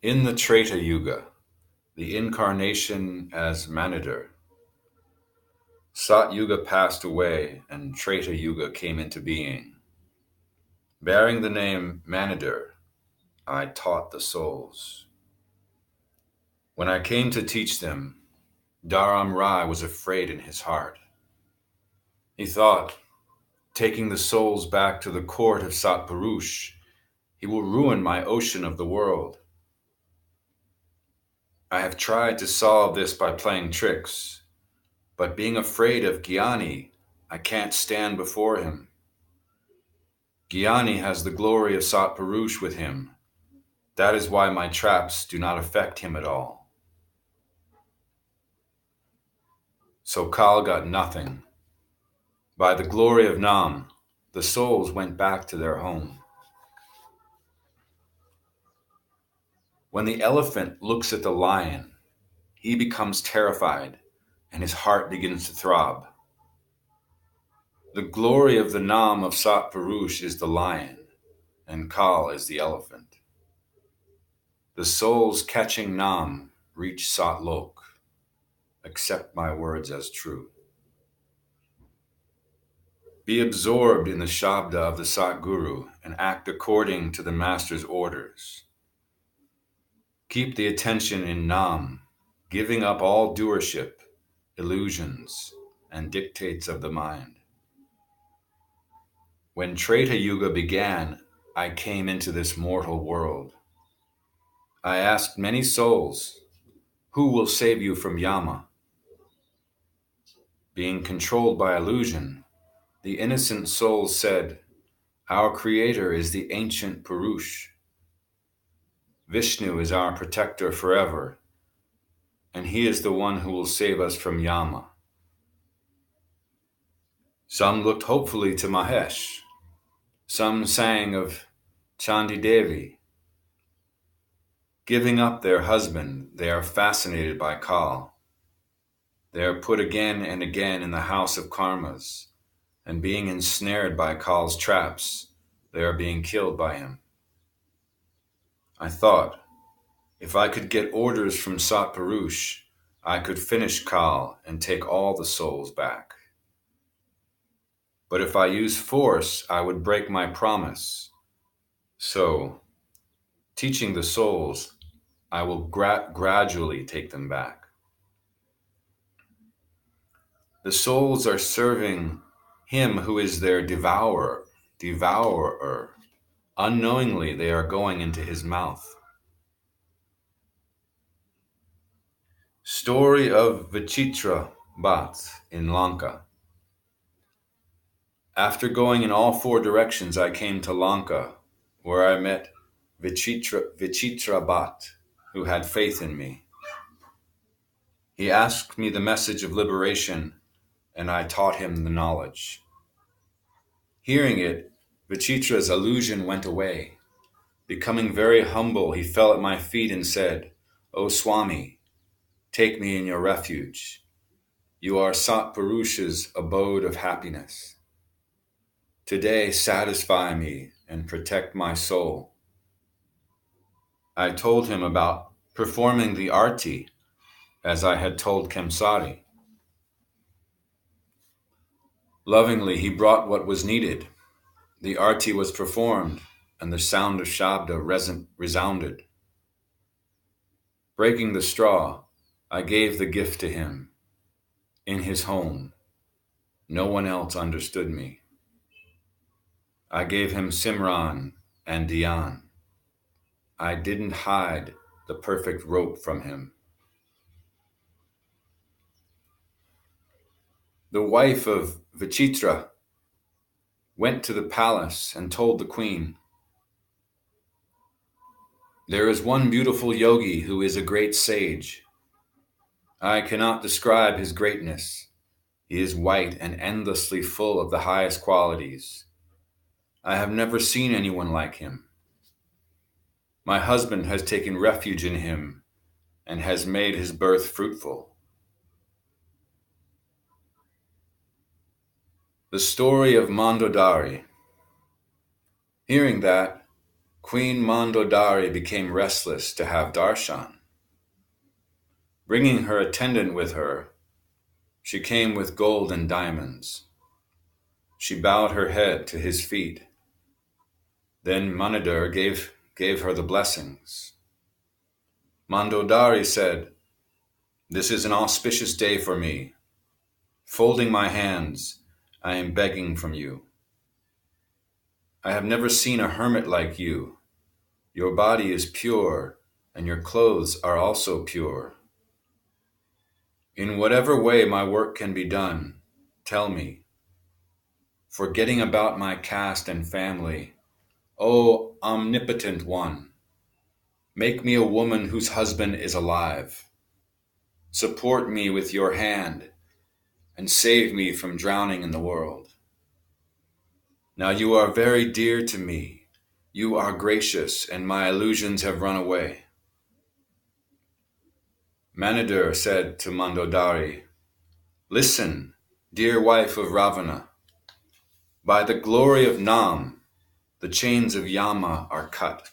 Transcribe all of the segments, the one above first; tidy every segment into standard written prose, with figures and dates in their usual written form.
In the Treta Yuga, the Incarnation as Manider, Sat Yuga passed away and Treta Yuga came into being. Bearing the name Manider, I taught the souls. When I came to teach them, Dharam Rai was afraid in his heart. He thought, taking the souls back to the court of Satpurush, he will ruin my ocean of the world. I have tried to solve this by playing tricks, but being afraid of Gyani, I can't stand before him. Gyani has the glory of Satpurush with him. That is why my traps do not affect him at all. So Kal got nothing. By the glory of Nam, the souls went back to their home. When the elephant looks at the lion, he becomes terrified and his heart begins to throb. The glory of the Nam of Satpurush is the lion, and Kal is the elephant. The souls catching Nam reach Satlok. Accept my words as true. Be absorbed in the Shabda of the Satguru and act according to the Master's orders. Keep the attention in Nam, giving up all doership, illusions, and dictates of the mind. When Treta Yuga began, I came into this mortal world. I asked many souls, who will save you from Yama? Being controlled by illusion, the innocent souls said, our creator is the ancient Purush. Vishnu is our protector forever, and he is the one who will save us from Yama. Some looked hopefully to Mahesh. Some sang of Chandi Devi. Giving up their husband, they are fascinated by Kal. They are put again and again in the house of karmas, and being ensnared by Kal's traps, they are being killed by him. I thought, if I could get orders from Satpurush, I could finish Kal and take all the souls back. But if I use force, I would break my promise. So, teaching the souls, I will gradually take them back. The souls are serving him who is their devourer. Unknowingly, they are going into his mouth. Story of Vichitra Bhat in Lanka. After going in all four directions, I came to Lanka, where I met Vichitra Bhat, who had faith in me. He asked me the message of liberation, and I taught him the knowledge. Hearing it, Vichitra's illusion went away. Becoming very humble, he fell at my feet and said, O Swami, take me in your refuge. You are Satpurusha's abode of happiness. Today, satisfy me and protect my soul. I told him about performing the arti, as I had told Kemsari. Lovingly, he brought what was needed. The arti was performed, and the sound of Shabda resounded. Breaking the straw, I gave the gift to him. In his home, no one else understood me. I gave him Simran and Dhyan. I didn't hide the perfect rope from him. The wife of Vichitra went to the palace and told the queen, there is one beautiful yogi who is a great sage. I cannot describe his greatness. He is white and endlessly full of the highest qualities. I have never seen anyone like him. My husband has taken refuge in him and has made his birth fruitful. The story of Mandodari. Hearing that, Queen Mandodari became restless to have darshan. Bringing her attendant with her, she came with gold and diamonds. She bowed her head to his feet. Then Manider gave her the blessings. Mandodari said, "This is an auspicious day for me. Folding my hands, I am begging from you. I have never seen a hermit like you. Your body is pure, and your clothes are also pure. In whatever way my work can be done, tell me. Forgetting about my caste and family, O omnipotent one, make me a woman whose husband is alive. Support me with your hand and save me from drowning in the world. Now you are very dear to me. You are gracious, and my illusions have run away." Manider said to Mandodari, "Listen, dear wife of Ravana. By the glory of Nam, the chains of Yama are cut.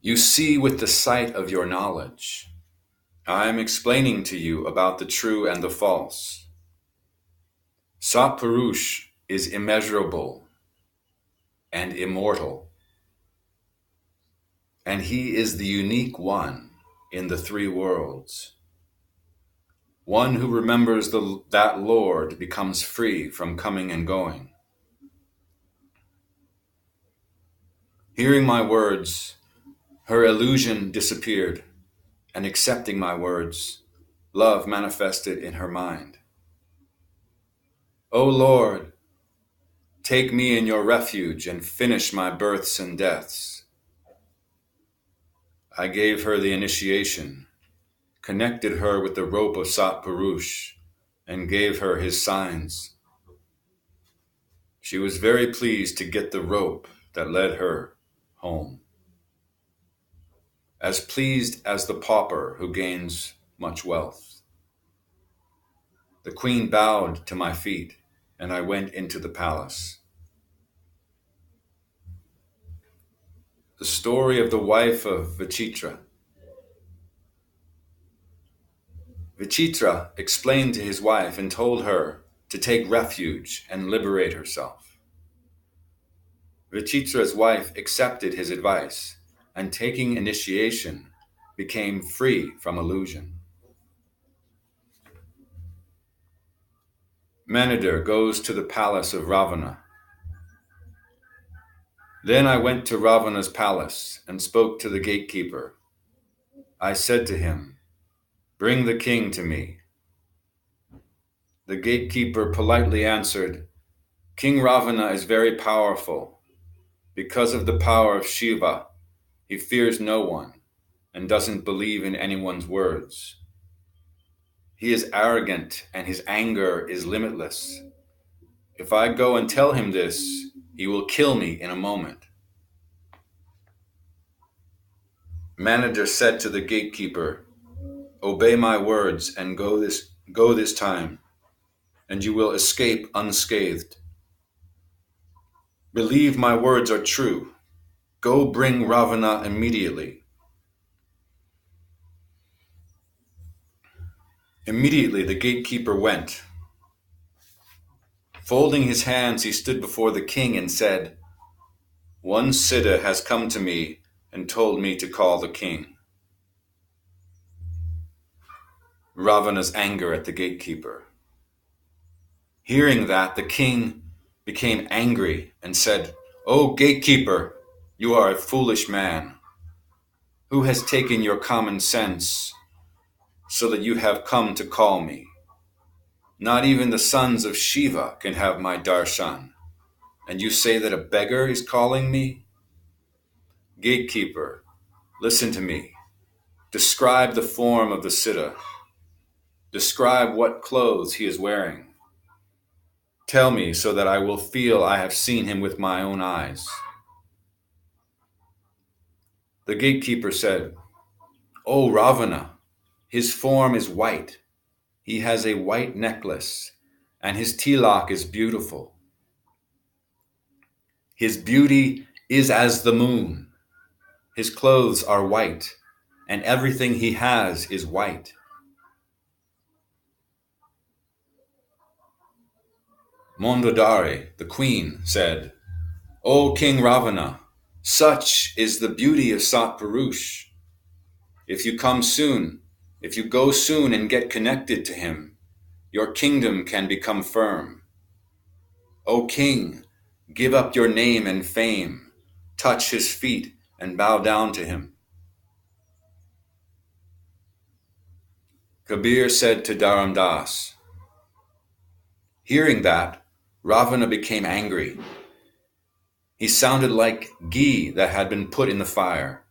You see with the sight of your knowledge. I am explaining to you about the true and the false. Satpurush is immeasurable and immortal, and he is the unique one in the three worlds. One who remembers that Lord becomes free from coming and going. Hearing my words, her illusion disappeared, and accepting my words, love manifested in her mind. O Lord, take me in your refuge and finish my births and deaths. I gave her the initiation, connected her with the rope of Satpurush, and gave her his signs. She was very pleased to get the rope that led her home. As pleased as the pauper who gains much wealth. The queen bowed to my feet, and I went into the palace. The story of the wife of Vichitra. Vichitra explained to his wife and told her to take refuge and liberate herself. Vichitra's wife accepted his advice, and taking initiation, became free from illusion. Manider goes to the palace of Ravana. Then I went to Ravana's palace and spoke to the gatekeeper. I said to him, "Bring the king to me." The gatekeeper politely answered, "King Ravana is very powerful. Because of the power of Shiva, he fears no one and doesn't believe in anyone's words. He is arrogant and his anger is limitless. If I go and tell him this, he will kill me in a moment." Manider said to the gatekeeper, "Obey my words and go this time, and you will escape unscathed. Believe my words are true. Go bring Ravana immediately." Immediately the gatekeeper went. Folding his hands, he stood before the king and said, "One Siddha has come to me and told me to call the king." Ravana's anger at the gatekeeper. Hearing that, the king became angry and said, "O gatekeeper, you are a foolish man. Who has taken your common sense so that you have come to call me? Not even the sons of Shiva can have my darshan, and you say that a beggar is calling me? Gatekeeper, listen to me. Describe the form of the Siddha. Describe what clothes he is wearing. Tell me so that I will feel I have seen him with my own eyes." The gatekeeper said, "O Ravana, his form is white. He has a white necklace and his tilak is beautiful. His beauty is as the moon. His clothes are white, and everything he has is white. Mondodari, the queen, said, O King Ravana, such is the beauty of Satpurush. If you come soon, if you go soon and get connected to him, your kingdom can become firm. O King, give up your name and fame, touch his feet and bow down to him. Kabir said to Dharam Das, hearing that, Ravana became angry. He sounded like ghee that had been put in the fire.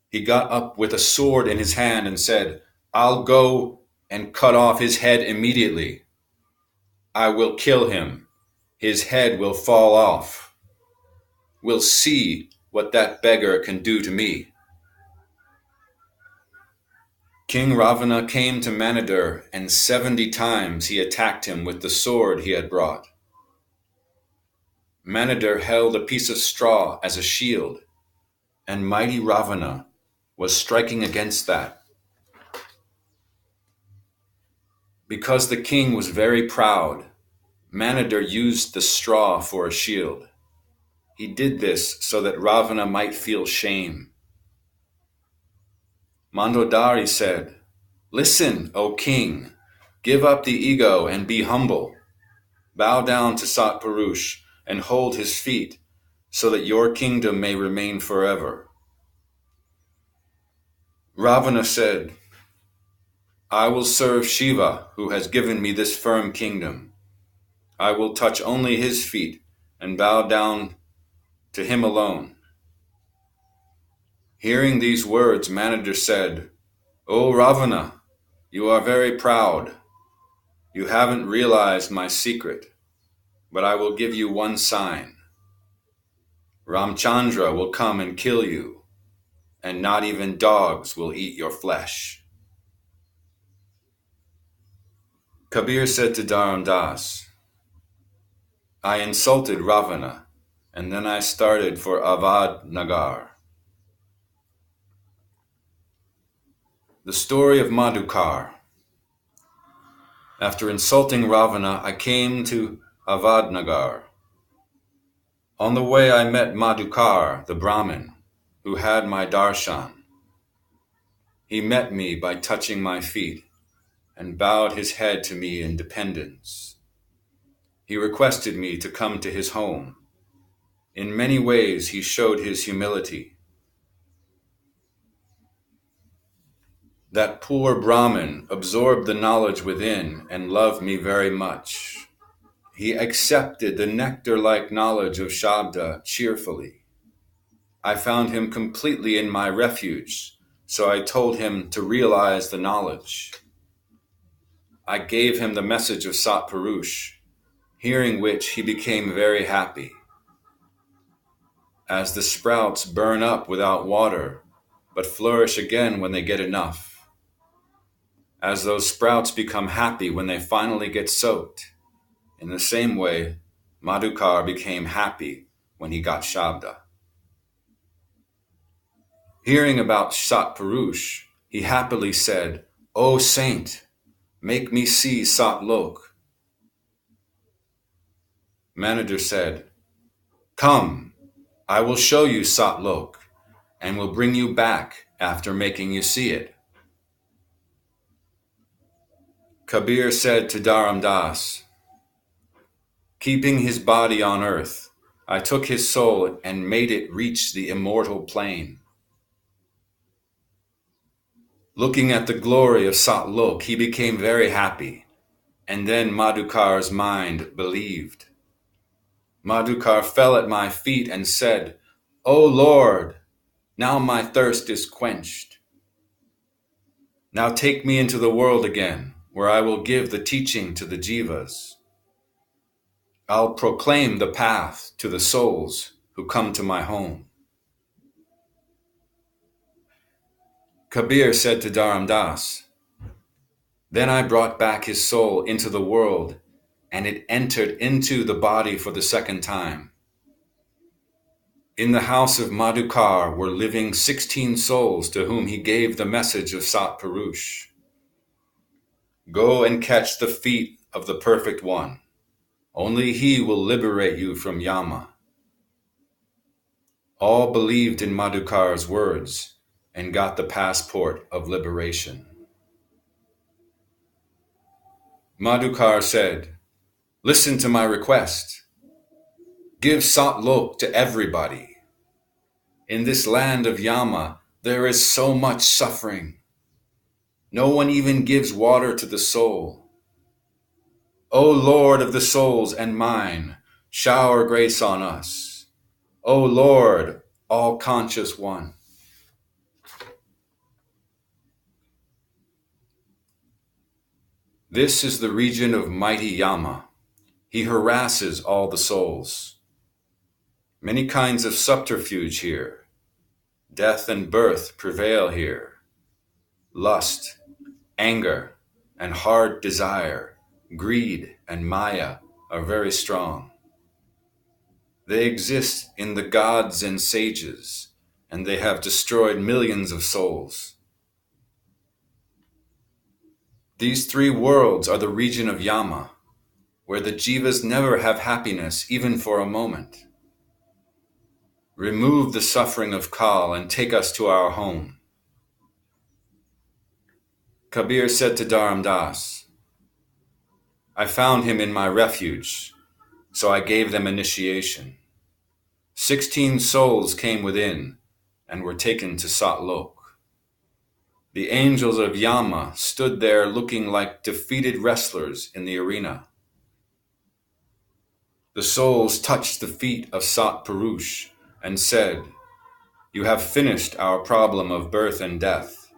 He got up with a sword in his hand and said, I'll go and cut off his head immediately. I will kill him. His head will fall off. We'll see what that beggar can do to me. King Ravana came to Manider, and 70 times he attacked him with the sword he had brought. Manider held a piece of straw as a shield, and mighty Ravana was striking against that. Because the king was very proud, Manider used the straw for a shield. He did this so that Ravana might feel shame. Mandodari said, Listen, O king, give up the ego and be humble. Bow down to Satpurush and hold his feet so that your kingdom may remain forever. Ravana said, I will serve Shiva, who has given me this firm kingdom. I will touch only his feet and bow down to him alone. Hearing these words, Manider said, O Ravana, you are very proud. You haven't realized my secret, but I will give you one sign. Ramchandra will come and kill you, and not even dogs will eat your flesh. Kabir said to Dharam Das, I insulted Ravana, and then I started for Avad Nagar. The story of Madhukar. After insulting Ravana, I came to Avad Nagar. On the way I met Madhukar, the Brahmin, who had my darshan. He met me by touching my feet and bowed his head to me in dependence. He requested me to come to his home. In many ways he showed his humility. That poor Brahmin absorbed the knowledge within and loved me very much. He accepted the nectar-like knowledge of Shabda cheerfully. I found him completely in my refuge, so I told him to realize the knowledge. I gave him the message of Satpurush, hearing which he became very happy. As the sprouts burn up without water, but flourish again when they get enough. As those sprouts become happy when they finally get soaked, in the same way, Madhukar became happy when he got Shabda. Hearing about Satpurush, he happily said, O saint, make me see Satlok. Manider said, Come, I will show you Satlok, and will bring you back after making you see it. Kabir said to Dharam Das, Keeping his body on earth, I took his soul and made it reach the immortal plane. Looking at the glory of Satlok, he became very happy, and then Madhukar's mind believed. Madhukar fell at my feet and said, O Lord, now my thirst is quenched. Now take me into the world again, where I will give the teaching to the jivas. I'll proclaim the path to the souls who come to my home. Kabir said to Dharam Das, Then I brought back his soul into the world, and it entered into the body for the second time. In the house of Madhukar were living 16 souls to whom he gave the message of Sat Purush. Go and catch the feet of the Perfect One. Only he will liberate you from Yama. All believed in Madhukar's words and got the passport of liberation. Madhukar said, "Listen to my request. Give Satlok to everybody. In this land of Yama, there is so much suffering. No one even gives water to the soul. O Lord of the souls and mine, shower grace on us. O Lord, all conscious one." This is the region of mighty Yama. He harasses all the souls. Many kinds of subterfuge here. Death and birth prevail here. Lust, anger, and hard desire, greed, and maya are very strong. They exist in the gods and sages, and they have destroyed millions of souls. These three worlds are the region of Yama, where the jivas never have happiness even for a moment. Remove the suffering of Kal and take us to our home. Kabir said to Dharam Das, I found him in my refuge, so I gave them initiation. 16 souls came within and were taken to Satlok. The angels of Yama stood there looking like defeated wrestlers in the arena. The souls touched the feet of Sat Purush and said, "You have finished our problem of birth and death."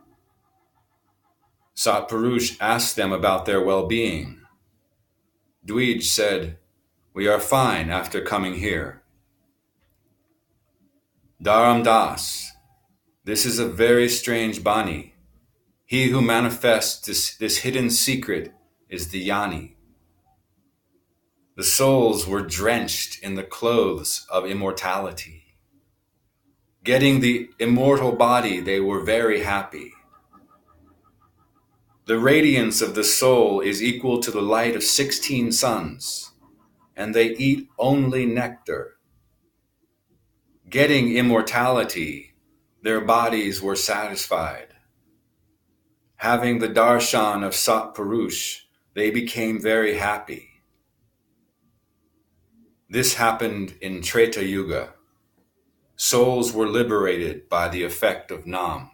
Sat Purush asked them about their well-being. Dwij said, "We are fine after coming here." Dharam Das, this is a very strange Bani. He who manifests this hidden secret is the Yani. The souls were drenched in the clothes of immortality. Getting the immortal body, they were very happy. The radiance of the soul is equal to the light of 16 suns, and they eat only nectar. Getting immortality, their bodies were satisfied. Having the darshan of Sat Purush, they became very happy. This happened in Treta Yuga. Souls were liberated by the effect of Nam.